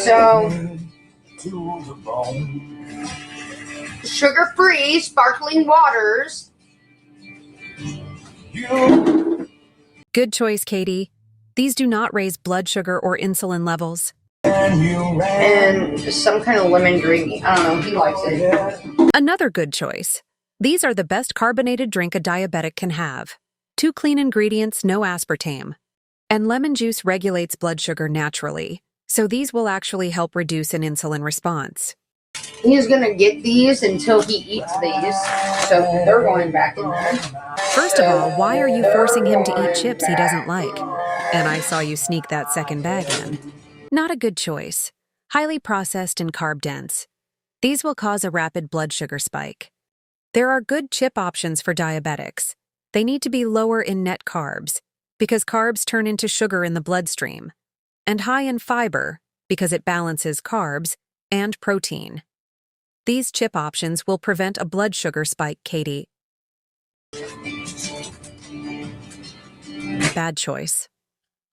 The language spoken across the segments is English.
So, sugar-free sparkling waters. Good choice, Katey. These do not raise blood sugar or insulin levels. And some kind of lemon drink. I don't know. He likes it. Another good choice. These are the best carbonated drink a diabetic can have. 2 clean ingredients, no aspartame. And lemon juice regulates blood sugar naturally, so these will actually help reduce an insulin response. He's going to get these until he eats these, so they're going back in there. First of all, why are you forcing him to eat chips he doesn't like? And I saw you sneak that second bag in. Not a good choice. Highly processed and carb-dense. These will cause a rapid blood sugar spike. There are good chip options for diabetics. They need to be lower in net carbs, because carbs turn into sugar in the bloodstream, and high in fiber, because it balances carbs and protein. These chip options will prevent a blood sugar spike, Katey. Bad choice.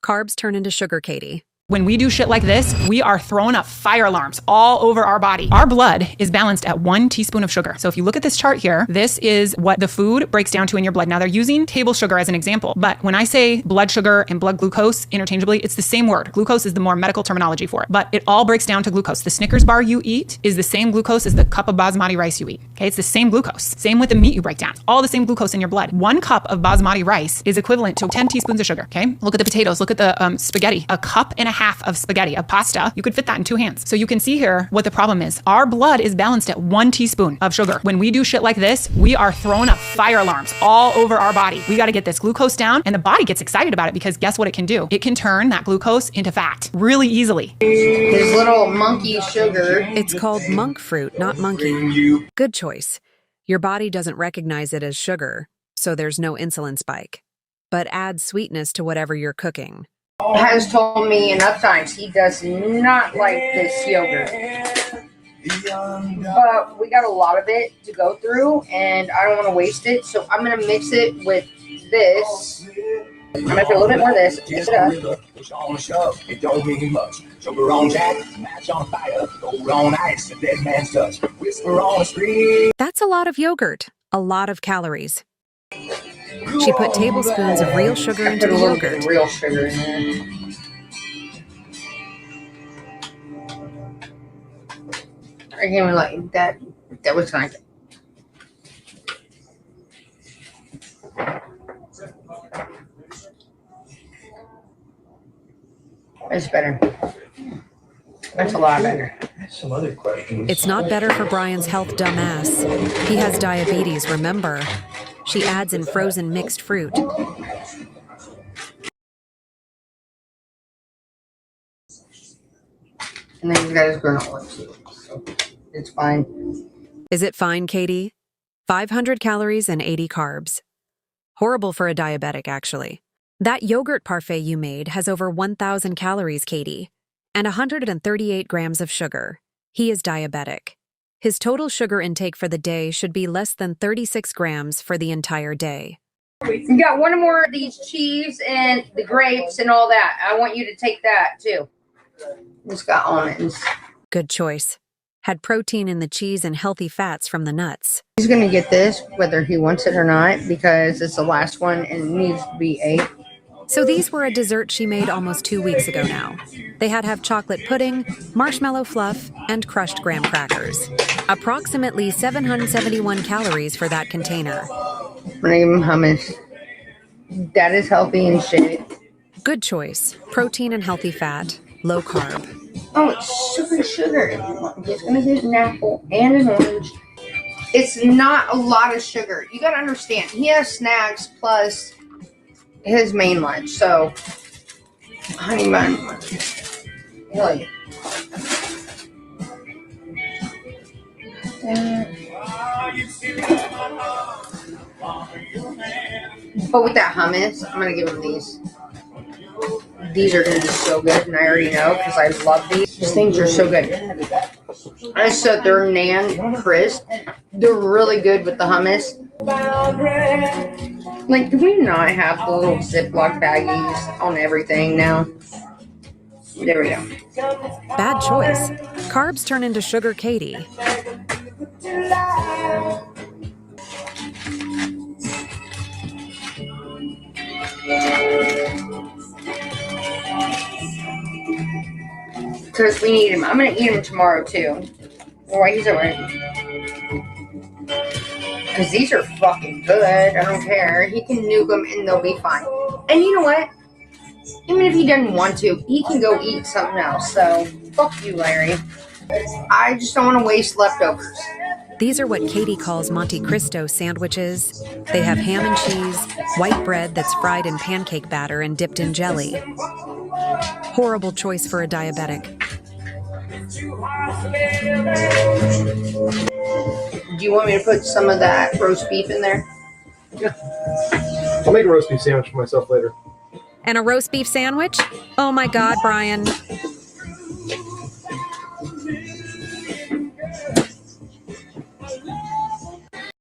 Carbs turn into sugar, Katey. When we do shit like this, we are throwing up fire alarms all over our body. Our blood is balanced at 1 teaspoon of sugar. So if you look at this chart here, this is what the food breaks down to in your blood. Now they're using table sugar as an example, but when I say blood sugar and blood glucose interchangeably, it's the same word. Glucose is the more medical terminology for it, but it all breaks down to glucose. The Snickers bar you eat is the same glucose as the cup of basmati rice you eat. Okay, it's the same glucose. Same with the meat you break down. All the same glucose in your blood. 1 cup of basmati rice is equivalent to 10 teaspoons of sugar. Okay, look at the potatoes. Look at the spaghetti. A cup and a half of spaghetti, of pasta, you could fit that in 2 hands. So you can see here what the problem is. Our blood is balanced at 1 teaspoon of sugar. When we do shit like this, we are throwing up fire alarms all over our body. We got to get this glucose down, and the body gets excited about it because guess what it can do? It can turn that glucose into fat really easily. His little monkey sugar. It's called monk fruit, not monkey. Good choice. Your body doesn't recognize it as sugar, so there's no insulin spike. But add sweetness to whatever you're cooking. Has told me enough times he does not like this yogurt. But we got a lot of it to go through, and I don't want to waste it, so I'm going to mix it with this. I'm going to put a little bit more of this, mix it up. It don't mean much. Sugar on jack, match on fire, gold on ice, a dead man's touch. Whisper on the street. That's a lot of yogurt, a lot of calories. She put tablespoons of real sugar into the yogurt. Real sugar in there. I can't even like that. That was kind of. That's better. That's a lot better. Some other questions. It's not better for Brian's health, dumbass. He has diabetes, remember. She adds in frozen mixed fruit. And then he's got his granola too, so it's fine. Is it fine, Katey? 500 calories and 80 carbs. Horrible for a diabetic, actually. That yogurt parfait you made has over 1,000 calories, Katey, and 138 grams of sugar. He is diabetic. His total sugar intake for the day should be less than 36 grams for the entire day. You got one more of these cheese and the grapes and all that. I want you to take that too. It's got almonds. Good choice. Had protein in the cheese and healthy fats from the nuts. He's going to get this whether he wants it or not because it's the last one and it needs to be ate. So these were a dessert she made almost 2 weeks ago now. They had to have chocolate pudding, marshmallow fluff, and crushed graham crackers. Approximately 771 calories for that container. I'm going to give him hummus. That is healthy and shit. Good choice. Protein and healthy fat. Low carb. Oh, it's sugar. He's going to get an apple and an orange. It's not a lot of sugar. You got to understand. He has snacks plus his main lunch. So, honey bun. Hell yeah. But with that hummus, I'm going to give him these. These are going to be so good, and I already know because I love these. These things are so good. I said they're Nan crisp. They're really good with the hummus. Like, do we not have the little Ziploc baggies on everything now? There we go. Bad choice. Carbs turn into sugar, Katey. Because we need him. I'm going to eat him tomorrow, too. Alright, he's alright. Because these are fucking good. I don't care. He can nuke them and they'll be fine. And you know what? Even if he doesn't want to, he can go eat something else. So, fuck you, Larry. I just don't want to waste leftovers. These are what Katey calls Monte Cristo sandwiches. They have ham and cheese, white bread that's fried in pancake batter and dipped in jelly. Horrible choice for a diabetic. Do you want me to put some of that roast beef in there? Yeah. I'll make a roast beef sandwich for myself later. And a roast beef sandwich? Oh my God, Brian.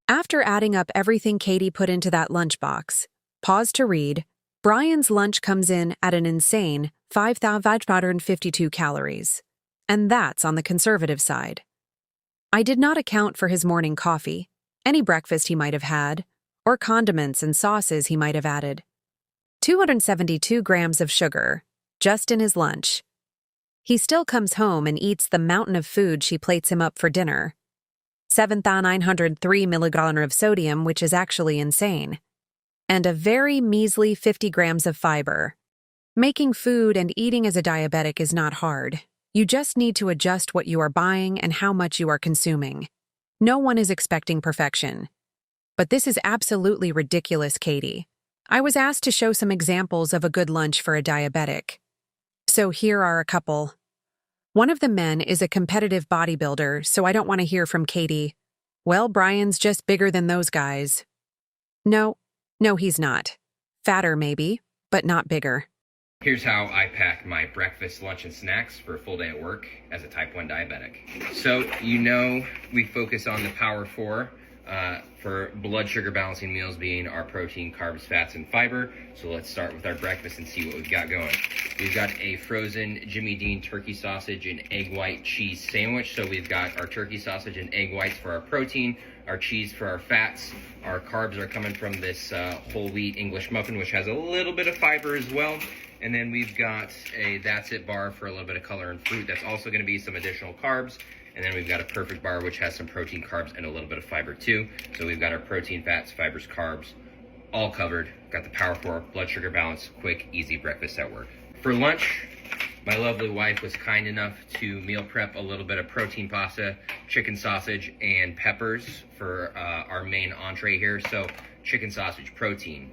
After adding up everything Katey put into that lunchbox, pause to read, Brian's lunch comes in at an insane 5,552 calories. And that's on the conservative side. I did not account for his morning coffee, any breakfast he might have had, or condiments and sauces he might have added. 272 grams of sugar, just in his lunch. He still comes home and eats the mountain of food she plates him up for dinner. 7,903 milligrams of sodium, which is actually insane. And a very measly 50 grams of fiber. Making food and eating as a diabetic is not hard. You just need to adjust what you are buying and how much you are consuming. No one is expecting perfection. But this is absolutely ridiculous, Katey. I was asked to show some examples of a good lunch for a diabetic. So here are a couple. One of the men is a competitive bodybuilder, so I don't want to hear from Katey, well, Brian's just bigger than those guys. No, he's not. Fatter maybe, but not bigger. Here's how I pack my breakfast, lunch, and snacks for a full day at work as a type 1 diabetic. So, we focus on the Power 4 for blood sugar balancing meals being our protein, carbs, fats, and fiber. So let's start with our breakfast and see what we've got going. We've got a frozen Jimmy Dean turkey sausage and egg white cheese sandwich. So we've got our turkey sausage and egg whites for our protein, our cheese for our fats. Our carbs are coming from this whole wheat English muffin, which has a little bit of fiber as well. And then we've got a That's It bar for a little bit of color and fruit. That's also going to be some additional carbs. And then we've got a Perfect bar, which has some protein, carbs, and a little bit of fiber too. So we've got our protein, fats, fibers, carbs, all covered. Got the Power 4 blood sugar balance, quick, easy breakfast at work. For lunch, my lovely wife was kind enough to meal prep a little bit of protein pasta, chicken sausage, and peppers for our main entree here. So chicken sausage, protein,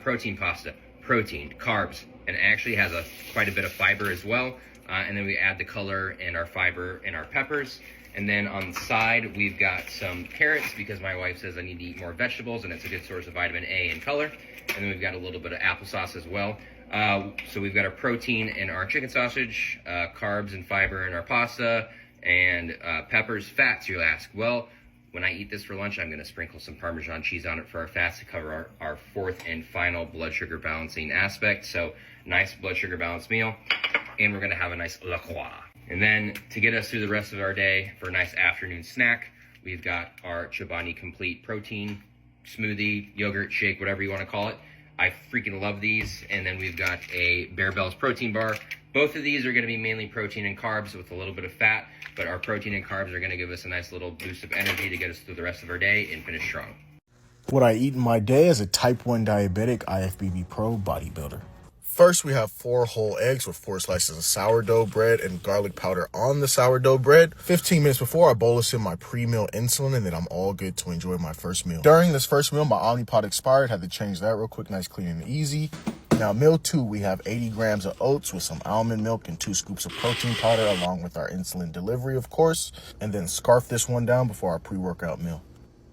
protein pasta, protein, carbs, and it actually has quite a bit of fiber as well. And then we add the color and our fiber and our peppers. And then on the side, we've got some carrots because my wife says I need to eat more vegetables and it's a good source of vitamin A and color. And then we've got a little bit of applesauce as well. So we've got our protein in our chicken sausage, carbs and fiber in our pasta, and peppers, fats, you'll ask. Well, when I eat this for lunch, I'm going to sprinkle some Parmesan cheese on it for our fats to cover our fourth and final blood sugar balancing aspect. So nice blood sugar balanced meal. And we're going to have a nice La Croix. And then to get us through the rest of our day for a nice afternoon snack, we've got our Chobani Complete Protein Smoothie, Yogurt, Shake, whatever you want to call it. I freaking love these. And then we've got a Bear Bells Protein Bar. Both of these are going to be mainly protein and carbs with a little bit of fat, but our protein and carbs are going to give us a nice little boost of energy to get us through the rest of our day and finish strong. What I eat in my day as a type 1 diabetic IFBB Pro bodybuilder. First, we have 4 whole eggs with 4 slices of sourdough bread and garlic powder on the sourdough bread. 15 minutes before, I bolus in my pre-meal insulin, and then I'm all good to enjoy my first meal. During this first meal, my Omnipod expired. Had to change that real quick. Nice, clean, and easy. Now, meal 2, we have 80 grams of oats with some almond milk and 2 scoops of protein powder, along with our insulin delivery, of course. And then scarf this one down before our pre-workout meal.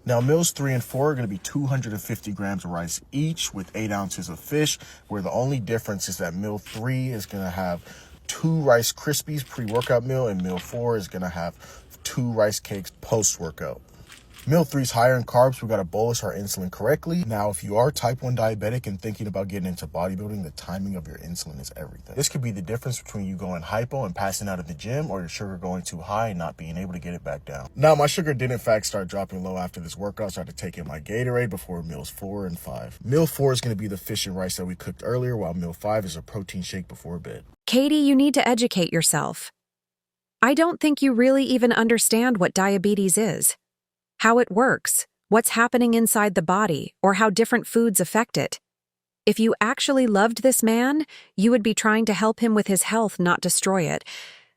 Now, meals 3 and 4 are going to be 250 grams of rice each with 8 ounces of fish, where the only difference is that meal 3 is going to have 2 Rice Krispies pre-workout meal, and meal 4 is going to have 2 rice cakes post-workout. Meal 3 is higher in carbs. We gotta bolus our insulin correctly. Now, if you are type 1 diabetic and thinking about getting into bodybuilding, the timing of your insulin is everything. This could be the difference between you going hypo and passing out at the gym, or your sugar going too high and not being able to get it back down. Now, my sugar did in fact start dropping low after this workout, so I had to take in my Gatorade before meals 4 and 5. Meal 4 is gonna be the fish and rice that we cooked earlier, while meal 5 is a protein shake before bed. Katey, you need to educate yourself. I don't think you really even understand what diabetes is, how it works, what's happening inside the body, or how different foods affect it. If you actually loved this man, you would be trying to help him with his health, not destroy it.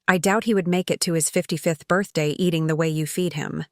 I doubt he would make it to his 55th birthday eating the way you feed him.